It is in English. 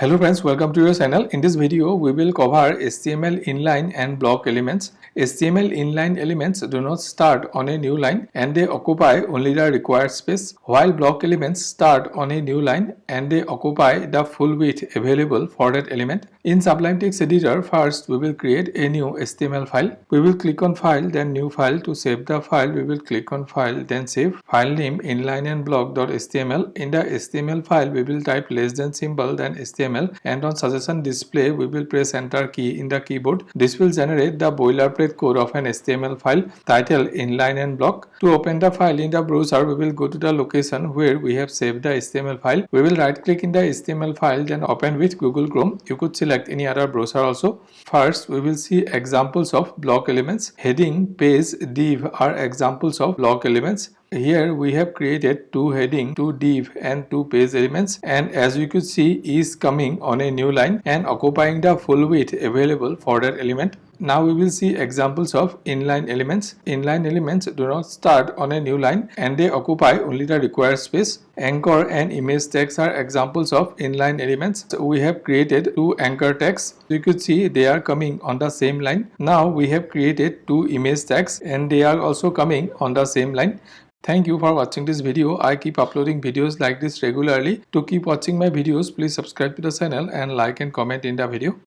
Hello friends, welcome to your channel. In this video, we will cover HTML inline and block elements. HTML inline elements do not start on a new line and they occupy only the required space, while block elements start on a new line and they occupy the full width available for that element. In Sublime Text Editor, first we will create a new HTML file. We will click on File, then New File. To save the file, we will click on File, then Save. File name inline and block.html. In the HTML file, we will type less than symbol then HTML, and on suggestion display we will press enter key in the keyboard. This will generate the boilerplate code of an HTML file titled inline and block. To open the file in the browser, we will go to the location where we have saved the HTML file. We will right click in the HTML file, then open with Google Chrome. You could select any other browser also. First we will see examples of block elements. Heading, page, div are examples of block elements. Here we have created two heading, two div and two page elements, and as you could see is coming on a new line and occupying the full width available for that element. Now we will see examples of inline elements. Inline elements do not start on a new line and they occupy only the required space. Anchor and image tags are examples of inline elements. So we have created two anchor tags. You could see they are coming on the same line. Now we have created two image tags and they are also coming on the same line. Thank you for watching this video. I keep uploading videos like this regularly. To keep watching my videos, please subscribe to the channel and like and comment in the video.